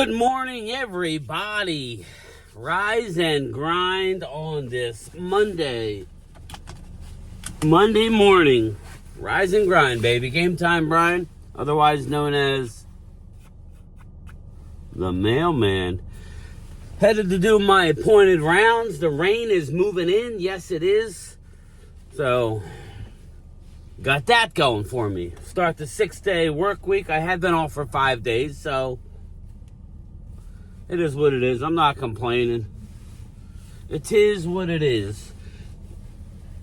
Good morning, everybody. Rise and grind on this Monday morning. Rise and grind, baby. Game time, Brian, otherwise known as the mailman. Headed to do my appointed rounds. The rain is moving in. Yes, it is. So, got that going for me. Start the 6-day work week. I have been off for 5 days, so it is what it is. I'm not complaining. It is what it is.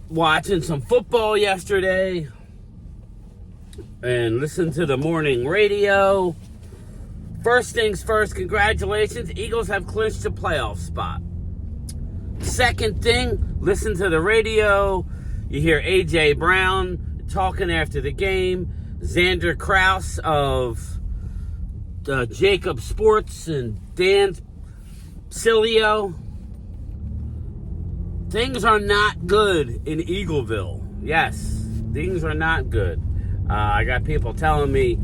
Watching some football yesterday and listened to the morning radio. First things first, congratulations. Eagles have clinched a playoff spot. Second thing, listen to the radio. You hear A.J. Brown talking after the game. Xander Kraus of Jacob Sports and Dan Cilio. Things are not good in Eagleville. Yes, things are not good. I got people telling me,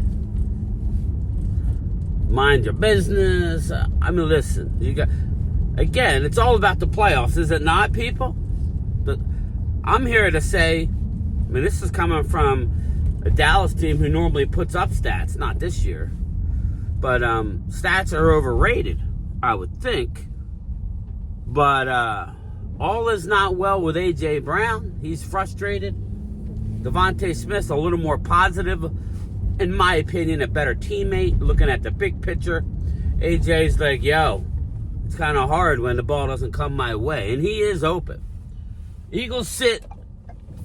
mind your business. I mean, listen, again, it's all about the playoffs, is it not, people? I'm here to say, I mean, this is coming from a Dallas team who normally puts up stats, not this year. But stats are overrated, I would think. But all is not well with A.J. Brown. He's frustrated. Devontae Smith's a little more positive, in my opinion, a better teammate, looking at the big picture. A.J.'s like, yo, it's kind of hard when the ball doesn't come my way. And he is open. Eagles sit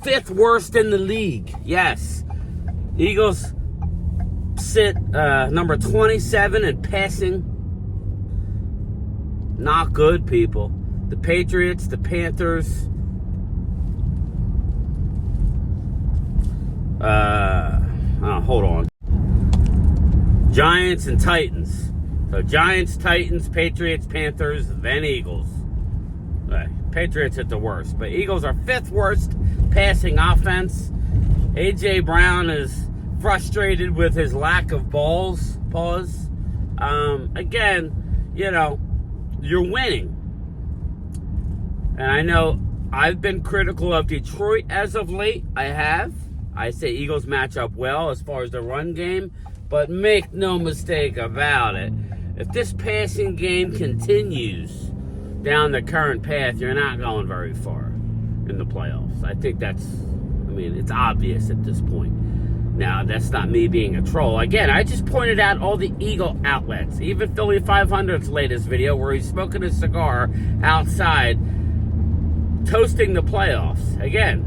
5th worst in the league. Yes. Eagles sit number 27 in passing. Not good, people. The Patriots, the Panthers, hold on. Giants and Titans. So Giants, Titans, Patriots, Panthers, then Eagles. Patriots at the worst, but Eagles are 5th worst passing offense. A.J. Brown is frustrated with his lack of balls. Again, you know, you're winning. And I know I've been critical of Detroit as of late. I say Eagles match up well as far as the run game. But make no mistake about it. If this passing game continues down the current path, you're not going very far in the playoffs. I think it's obvious at this point. Now, that's not me being a troll. Again, I just pointed out all the Eagle outlets. Even Philly 500's latest video where he's smoking a cigar outside, toasting the playoffs. Again,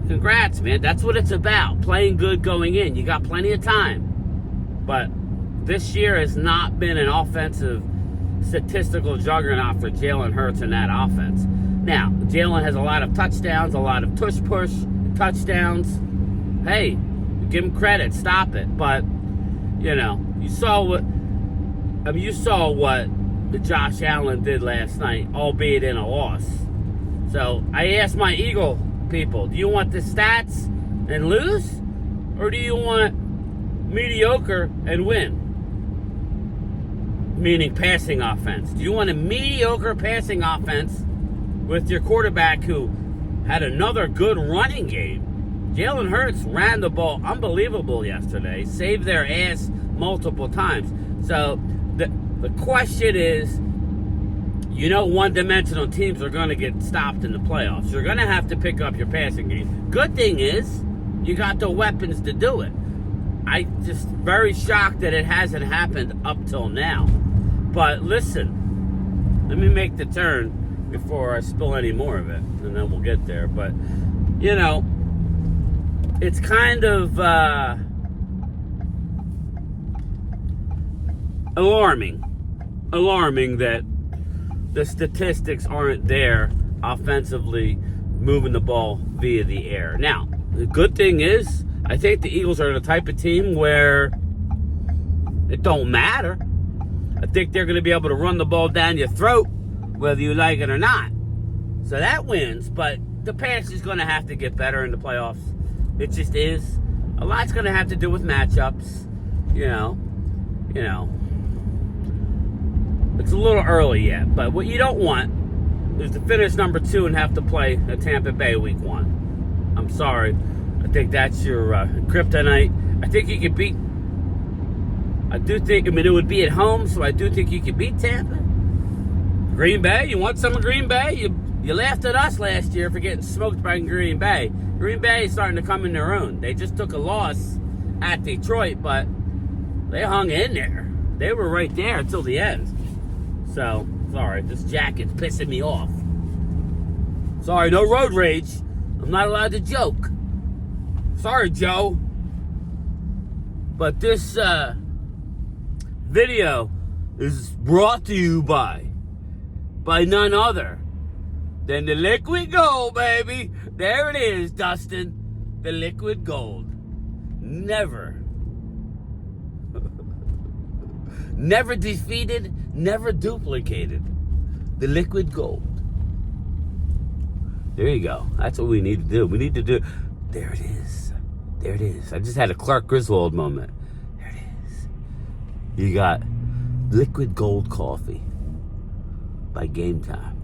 congrats, man. That's what it's about. Playing good going in. You got plenty of time. But this year has not been an offensive statistical juggernaut for Jalen Hurts in that offense. Now, Jalen has a lot of touchdowns, a lot of tush-push touchdowns. Hey, give him credit. Stop it. But, you know, you saw what Josh Allen did last night, albeit in a loss. So I asked my Eagle people, do you want the stats and lose? Or do you want mediocre and win? Meaning passing offense. Do you want a mediocre passing offense with your quarterback who had another good running game? Jalen Hurts ran the ball unbelievable yesterday. Saved their ass multiple times. So the question is, you know, one-dimensional teams are going to get stopped in the playoffs. You're going to have to pick up your passing game. Good thing is, you got the weapons to do it. I'm just very shocked that it hasn't happened up till now. But listen, let me make the turn before I spill any more of it, and then we'll get there. But, you know, it's kind of alarming that the statistics aren't there offensively moving the ball via the air. Now, the good thing is, I think the Eagles are the type of team where it don't matter. I think they're going to be able to run the ball down your throat, whether you like it or not. So that wins, but the pass is going to have to get better in the playoffs. It just is. A lot's going to have to do with matchups, you know. it's a little early yet. But what you don't want is to finish number 2 and have to play at Tampa Bay week 1. I'm sorry. I think that's your kryptonite. I think you could beat. I mean, it would be at home, so I do think you could beat Tampa. Green Bay, you want some of Green Bay? You laughed at us last year for getting smoked by Green Bay. Green Bay is starting to come in their own. They just took a loss at Detroit, but they hung in there. They were right there until the end. So, sorry, this jacket's pissing me off. Sorry, no road rage. I'm not allowed to joke. Sorry, Joe. But this video is brought to you by none other than the liquid gold, baby. There it is, Dustin. The liquid gold. Never defeated, never duplicated. The liquid gold. There you go. That's what we need to do. We need to do. There it is. There it is. I just had a Clark Griswold moment. There it is. You got liquid gold coffee by Game Time.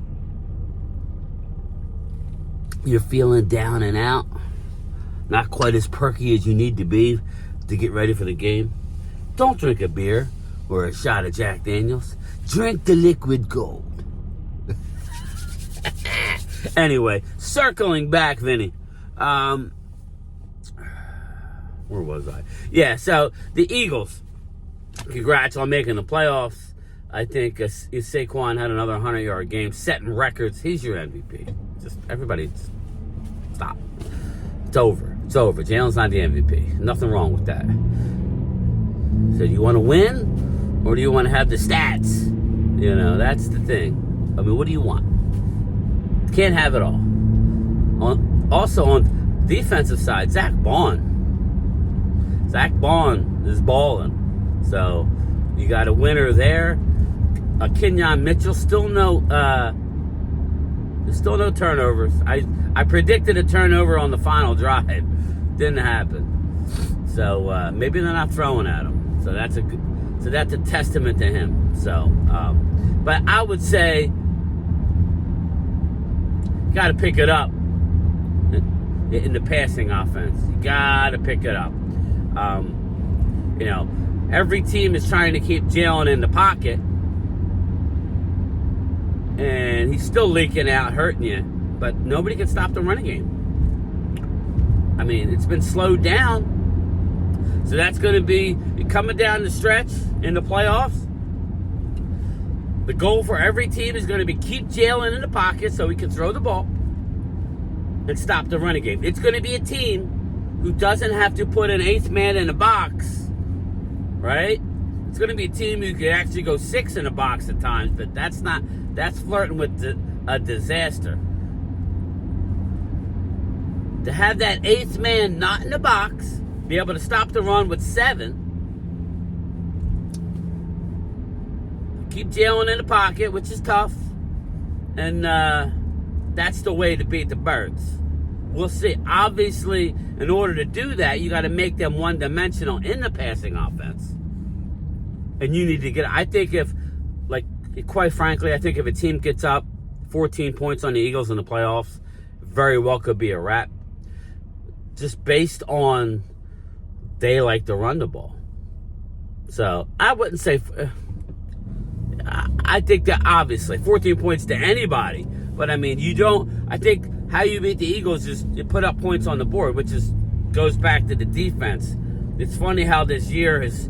You're feeling down and out, not quite as perky as you need to be to get ready for the game. Don't drink a beer or a shot of Jack Daniels. Drink the liquid gold. Anyway, circling back, Vinny. Where was I? Yeah, so the Eagles, congrats on making the playoffs. I think Saquon had another 100-yard game, setting records. He's your MVP. Just everybody, stop. It's over. It's over. Jalen's not the MVP. Nothing wrong with that. So do you want to win, or do you want to have the stats? You know, that's the thing. I mean, what do you want? Can't have it all. Also on defensive side, Zach Bond is balling. So you got a winner there. Kenyon Mitchell, still no turnovers. I predicted a turnover on the final drive. Didn't happen. So maybe they're not throwing at him. So that's a testament to him. So, but I would say you got to pick it up in the passing offense. You got to pick it up. You know, every team is trying to keep Jalen in the pocket. And he's still leaking out, hurting you. But nobody can stop the running game. I mean, it's been slowed down. So that's going to be coming down the stretch in the playoffs. The goal for every team is going to be keep Jalen in the pocket so he can throw the ball and stop the running game. It's going to be a team who doesn't have to put an 8th man in the box, right? It's going to be a team who could actually go 6 in a box at times, but that's flirting with a disaster. To have that 8th man not in the box, be able to stop the run with 7, keep Jalen in the pocket, which is tough, and that's the way to beat the Birds. We'll see. Obviously, in order to do that, you got to make them one-dimensional in the passing offense. And you need to get, I think quite frankly, I think if a team gets up 14 points on the Eagles in the playoffs, very well could be a wrap. Just based on they like to run the ball. So I wouldn't say, I think that obviously 14 points to anybody. But I mean, I think how you beat the Eagles is you put up points on the board, which goes back to the defense. It's funny how this year has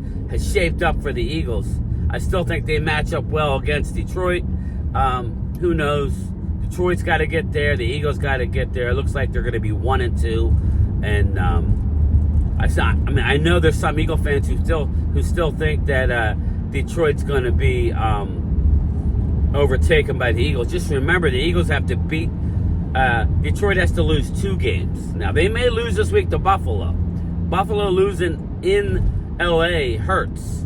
shaped up for the Eagles. I still think they match up well against Detroit. Who knows? Detroit's got to get there. The Eagles got to get there. It looks like they're going to be 1-2. And I know there's some Eagle fans who still think that Detroit's going to be overtaken by the Eagles. Just remember, the Eagles have to beat. Detroit has to lose 2 games. Now they may lose this week to Buffalo. Buffalo losing in LA hurts.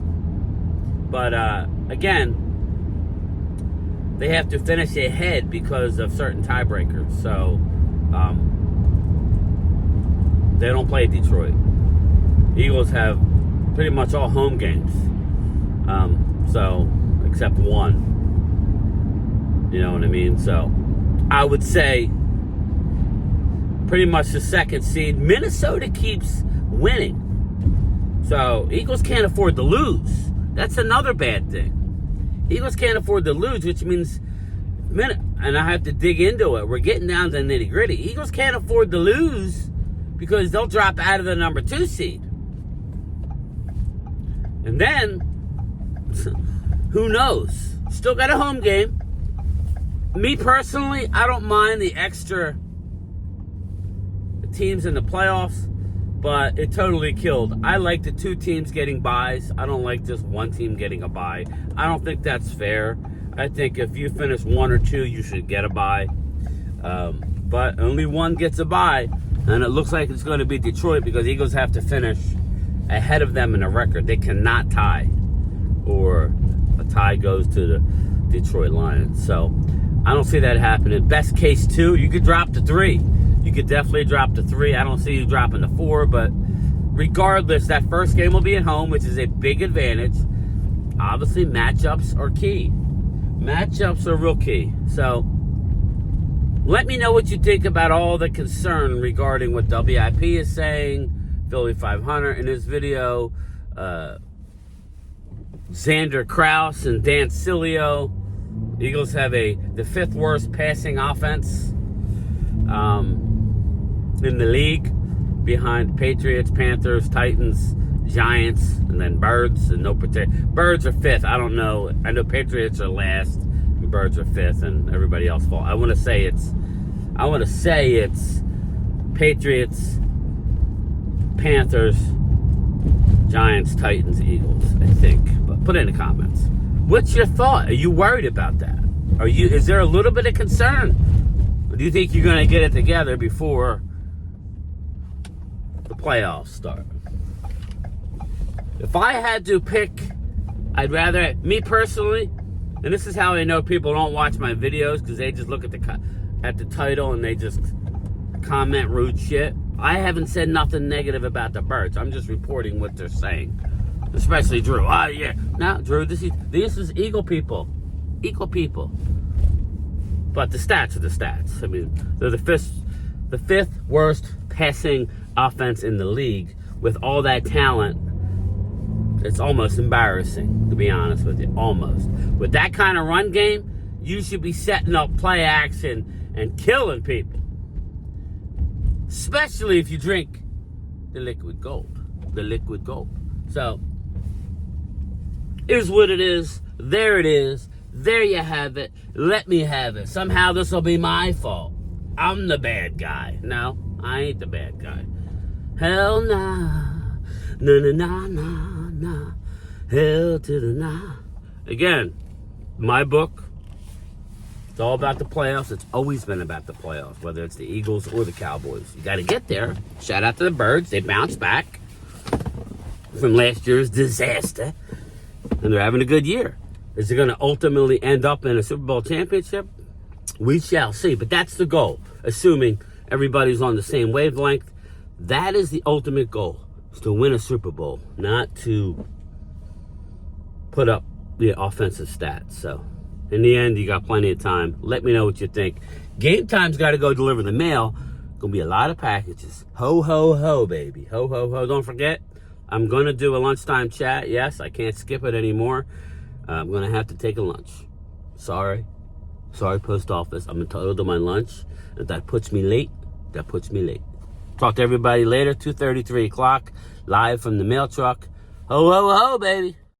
But, again, they have to finish ahead because of certain tiebreakers. So, they don't play Detroit. Eagles have pretty much all home games. So, except one. You know what I mean? So I would say pretty much the second seed. Minnesota keeps winning. So Eagles can't afford to lose. That's another bad thing. Eagles can't afford to lose, which means, and I have to dig into it. We're getting down to the nitty gritty. Eagles can't afford to lose because they'll drop out of the number 2 seed. And then, who knows? Still got a home game. Me personally, I don't mind the extra teams in the playoffs, but it totally killed. I like the 2 teams getting byes. I don't like just one team getting a bye. I don't think that's fair. I think if you finish 1 or 2, you should get a bye. But only one gets a bye, and it looks like it's going to be Detroit because Eagles have to finish ahead of them in a record. They cannot tie, or a tie goes to the Detroit Lions. So I don't see that happening. Best case 2, you could drop to 3. You could definitely drop to 3. I don't see you dropping to 4, but regardless, that first game will be at home, which is a big advantage. Obviously, matchups are key. Matchups are real key. So let me know what you think about all the concern regarding what WIP is saying, Philly 500 in this video, Xander Kraus and Dan Cilio. Eagles have the 5th worst passing offense in the league, behind Patriots, Panthers, Titans, Giants, and then Birds. And no Birds are 5th. I don't know. I know Patriots are last, and Birds are 5th, and everybody else falls. I want to say it's Patriots, Panthers, Giants, Titans, Eagles, I think. But put it in the comments. What's your thought? Are you worried about that? Is there a little bit of concern? Or do you think you're going to get it together before the playoffs start? If I had to pick, I'd rather, me personally, and this is how I know people don't watch my videos, because they just look at the title and they just comment rude shit. I haven't said nothing negative about the Birds. I'm just reporting what they're saying. Especially Drew. Oh, yeah. No, Drew, this is Eagle people. Equal people. But the stats are the stats. I mean, they're the 5th worst passing offense in the league. With all that talent, it's almost embarrassing, to be honest with you. Almost. With that kind of run game, you should be setting up play action and killing people. Especially if you drink the liquid gold. The liquid gold. So, is what it is. There it is. There you have it. Let me have it. Somehow this will be my fault. I'm the bad guy. No, I ain't the bad guy. Hell nah. Nah, nah, nah, nah, nah. Hell to the nah. Again, my book, it's all about the playoffs. It's always been about the playoffs, whether it's the Eagles or the Cowboys. You got to get there. Shout out to the Birds. They bounced back from last year's disaster, and they're having a good year. Is it going to ultimately end up in a Super Bowl championship? We shall see, but that's the goal, assuming everybody's on the same wavelength. That is the ultimate goal, is to win a Super Bowl, not to put up the offensive stats. So, in the end, you got plenty of time. Let me know what you think. Game time's got to go deliver the mail. Going to be a lot of packages. Ho, ho, ho, baby. Ho, ho, ho. Don't forget, I'm going to do a lunchtime chat. Yes, I can't skip it anymore. I'm going to have to take a lunch. Sorry, post office. I'm entitled to my lunch. If that puts me late, that puts me late. Talk to everybody later, 2:30, 3 o'clock, live from the mail truck. Ho, ho, ho, baby.